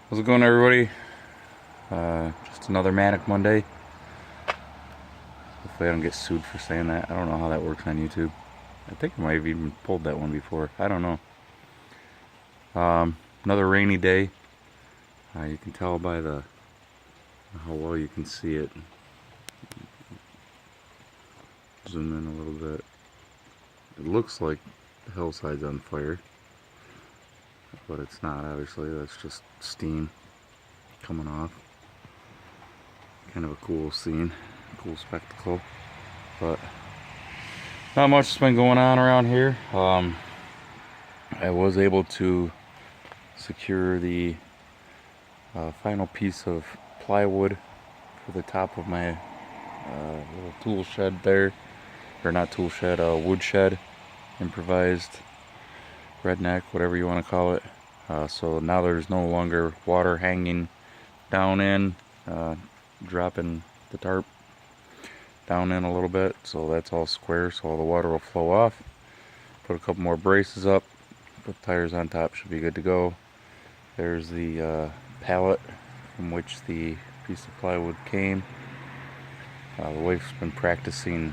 How's it going, everybody? Just another Manic Monday. Hopefully I don't get sued for saying that. I don't know how that works on YouTube. I think I might have even pulled that one before. I don't know. Another rainy day. You can tell by how well you can see it. Zoom in a little bit. It looks like the hillside's on fire, but it's not, obviously. That's just steam coming off. Kind of a cool scene, cool spectacle, but not much has been going on around here. I was able to secure the final piece of plywood for the top of my little tool shed there, or not tool shed, wood shed, improvised redneck, whatever you want to call it. So now there's no longer water hanging down in, dropping the tarp down in a little bit, so that's all square, so all the water will flow off. Put a couple more braces up, put tires on top, should be good to go. There's the pallet from which the piece of plywood came. The wife's been practicing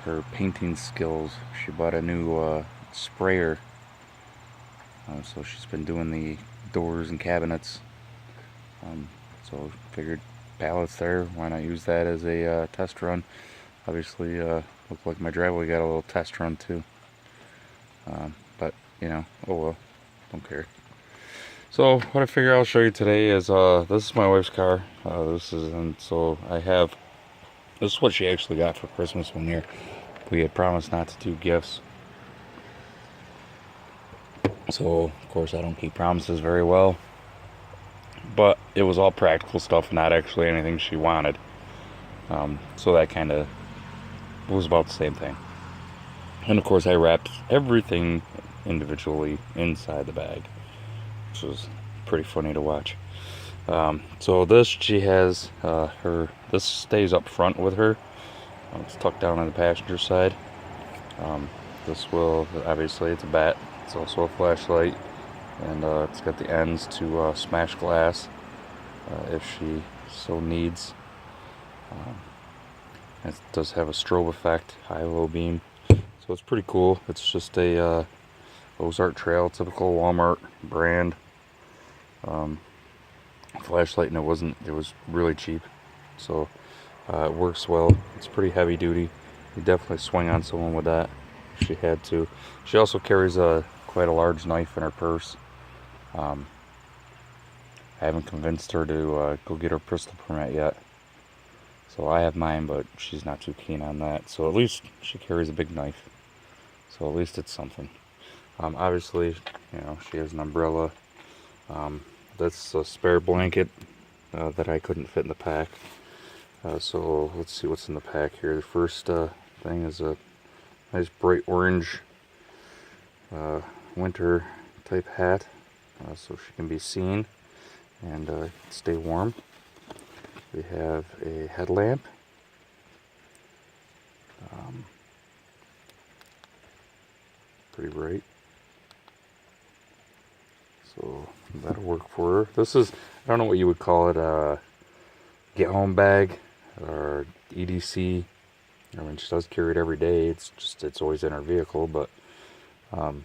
her painting skills. She bought a new sprayer, so she's been doing the doors and cabinets. So figured pallets there, why not use that as a test run. Obviously looked like my driveway got a little test run too, but you know, oh well, don't care. So what I figure I'll show you today is this is my wife's car. This is what she actually got for Christmas one year. We had promised not to do gifts, so of course I don't keep promises very well, but it was all practical stuff, not actually anything she wanted. So that kind of was about the same thing. And of course I wrapped everything individually inside the bag, which was pretty funny to watch. So this, she has this stays up front with her. It's tucked down on the passenger side. This will, obviously it's a bat, it's also a flashlight, and it's got the ends to smash glass if she so needs. It does have a strobe effect, high-low beam, so it's pretty cool. It's just a Ozark Trail, typical Walmart brand flashlight, and it was really cheap, so it works well. It's pretty heavy duty. You definitely swing on someone with that if she had to. She also carries quite a large knife in her purse. I haven't convinced her to go get her pistol permit yet, so I have mine, but she's not too keen on that. So at least she carries a big knife, so at least it's something. Obviously, you know, she has an umbrella. That's a spare blanket that I couldn't fit in the pack. So let's see what's in the pack here. The first thing is a nice bright orange winter type hat, so she can be seen and stay warm. We have a headlamp. Pretty bright. So that'll work for her. This is, I don't know what you would call it, a get home bag or EDC. I mean, she does carry it every day. It's always in her vehicle, but you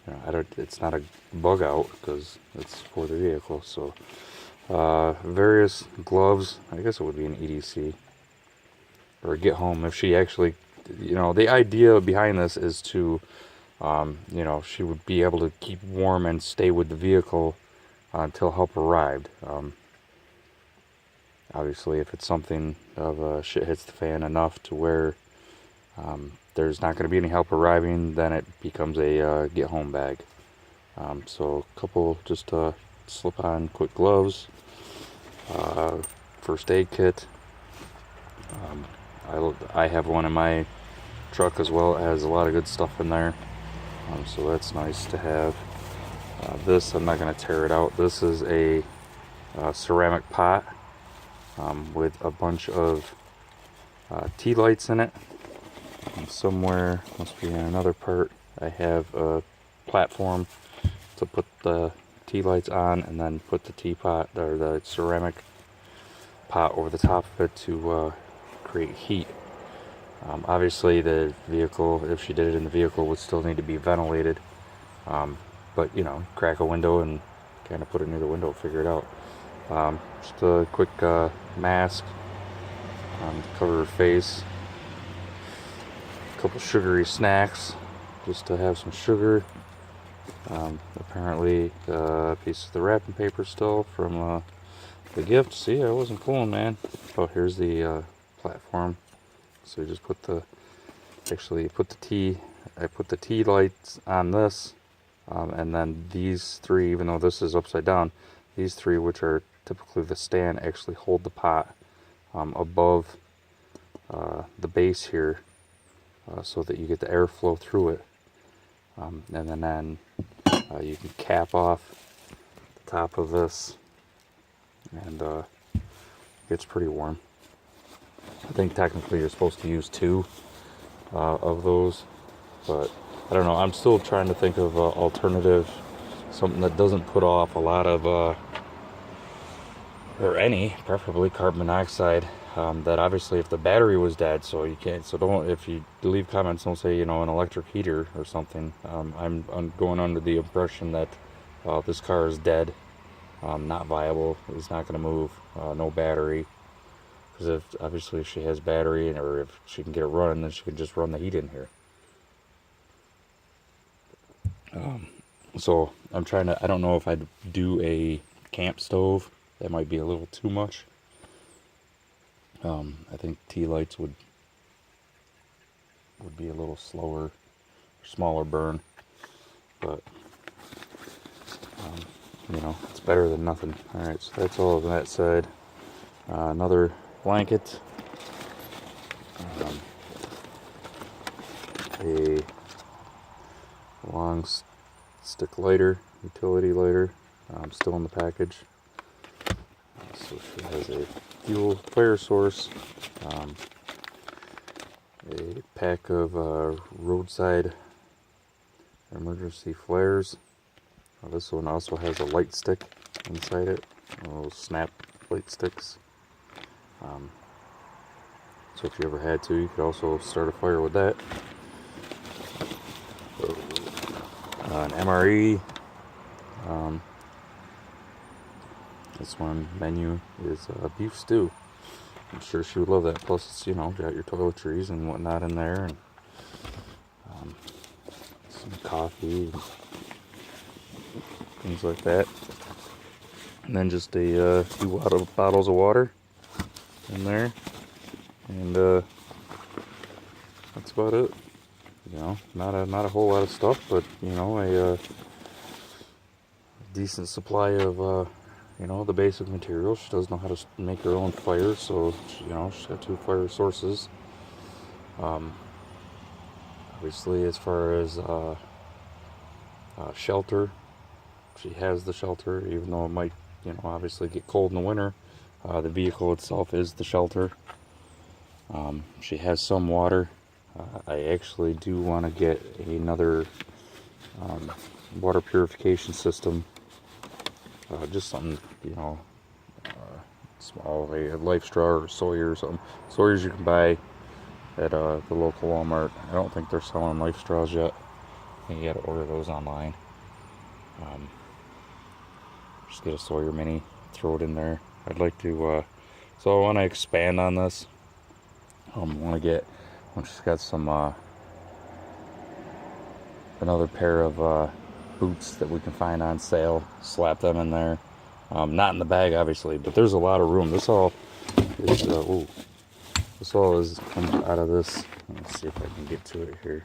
know, it's not a bug out because it's for the vehicle. So various gloves. I guess it would be an EDC or a get home if she actually, you know, the idea behind this is to you know, she would be able to keep warm and stay with the vehicle until help arrived. Obviously, if it's something of shit hits the fan enough to where there's not going to be any help arriving, then it becomes a get home bag. So a couple just slip on quick gloves, first aid kit. I have one in my truck as well. It has a lot of good stuff in there. So that's nice to have. This, I'm not going to tear it out. This is a ceramic pot with a bunch of tea lights in it. And somewhere, must be in another part, I have a platform to put the tea lights on, and then put the teapot or the ceramic pot over the top of it to create heat. Obviously the vehicle, if she did it in the vehicle, would still need to be ventilated, but you know, crack a window and kind of put it near the window, figure it out. Just a quick mask to cover her face, a couple sugary snacks just to have some sugar. Apparently a piece of the wrapping paper still from the gift. See, I wasn't fooling, man. Oh, here's the platform. So you just put the, actually put the tea, I put the tea lights on this, and then these three, even though this is upside down, these three, which are typically the stand, actually hold the pot above the base here, so that you get the airflow through it. And then you can cap off the top of this, and it gets pretty warm. I think technically you're supposed to use two of those, but I don't know. I'm still trying to think of alternative, something that doesn't put off a lot of, or any, preferably carbon monoxide. That obviously, if the battery was dead, so you can't. So don't. If you leave comments, don't say, you know, an electric heater or something. I'm going under the impression that this car is dead, not viable. It's not going to move. No battery. Because obviously if she has battery, or if she can get it running, then she can just run the heat in here. So I'm trying to, I don't know if I'd do a camp stove. That might be a little too much. I think tea lights would be a little slower, smaller burn. But, you know, it's better than nothing. Alright, so that's all of that side. Another blanket, a long stick lighter, utility lighter, still in the package. So she has a fuel fire source, a pack of roadside emergency flares. This one also has a light stick inside it, little snap light sticks. So if you ever had to, you could also start a fire with that. An MRE. This one menu is beef stew. I'm sure she would love that. Plus, it's, you know, got your toiletries and whatnot in there, and some coffee, and things like that. And then just a few bottles of water in there, and that's about it. You know, not a whole lot of stuff, but you know, a decent supply of you know, the basic materials. She does know how to make her own fire, so you know, she's got 2 fire sources. Obviously, as far as shelter, she has the shelter, even though it might, you know, obviously get cold in the winter. The vehicle itself is the shelter. She has some water. I actually do want to get another water purification system. Just something, you know, small, a Life Straw or Sawyer or something. Sawyers you can buy at the local Walmart. I don't think they're selling Life Straws yet. I think you gotta order those online. Just get a Sawyer Mini, throw it in there. I'd like to, so I want to expand on this. I want to get, once she's got some, another pair of boots that we can find on sale, slap them in there. Not in the bag, obviously, but there's a lot of room. This all is, this all is comes out of this. Let's see if I can get to it here.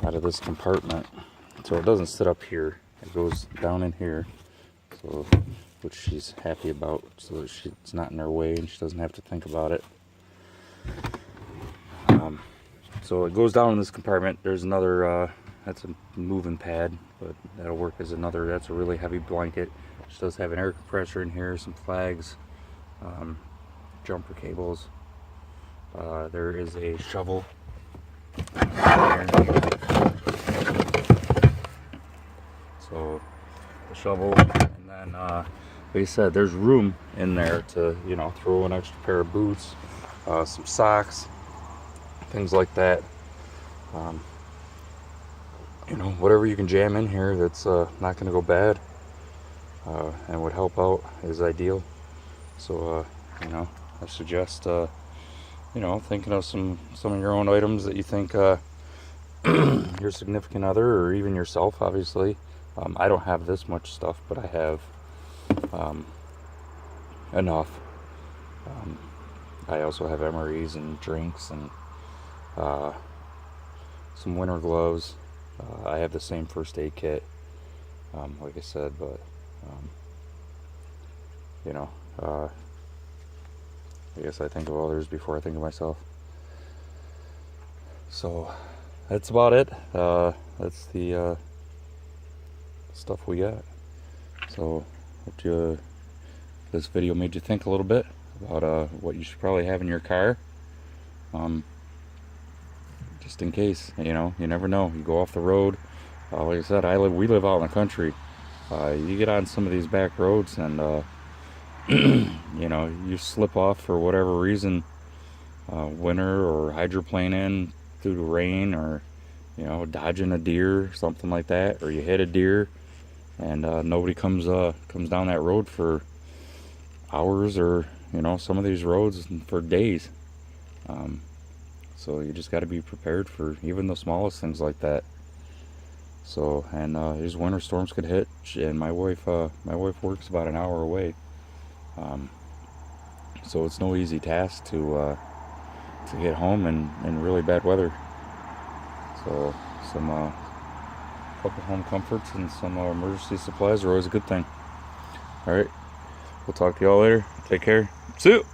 Out of this compartment, so it doesn't sit up here. It goes down in here, so which she's happy about, so that it's not in her way and she doesn't have to think about it. So it goes down in this compartment. There's another. That's a moving pad, but that'll work as another. That's a really heavy blanket. She does have an air compressor in here, some flags, jumper cables. There is a shovel. So the shovel, and then like I said, there's room in there to, you know, throw an extra pair of boots, some socks, things like that. You know, whatever you can jam in here that's not going to go bad and would help out is ideal. So you know, I suggest you know, thinking of some of your own items that you think your significant other or even yourself, obviously. I don't have this much stuff, but I have enough. I also have MREs and drinks and some winter gloves. I have the same first aid kit, like I said, but you know, I guess I think of others before I think of myself. So that's about it. That's the stuff we got. So hope this video made you think a little bit about what you should probably have in your car. Just in case, you know, you never know. You go off the road. Like I said, we live out in the country. You get on some of these back roads and you know, you slip off for whatever reason, winter or hydroplaning through the rain, or you know, dodging a deer, something like that, or you hit a deer and nobody comes down that road for hours, or you know, some of these roads for days. So you just got to be prepared for even the smallest things like that. So, and these winter storms could hit, and my wife works about an hour away. So it's no easy task to get home in really bad weather. So some couple home comforts and some emergency supplies are always a good thing. All right, we'll talk to y'all later. Take care. See you.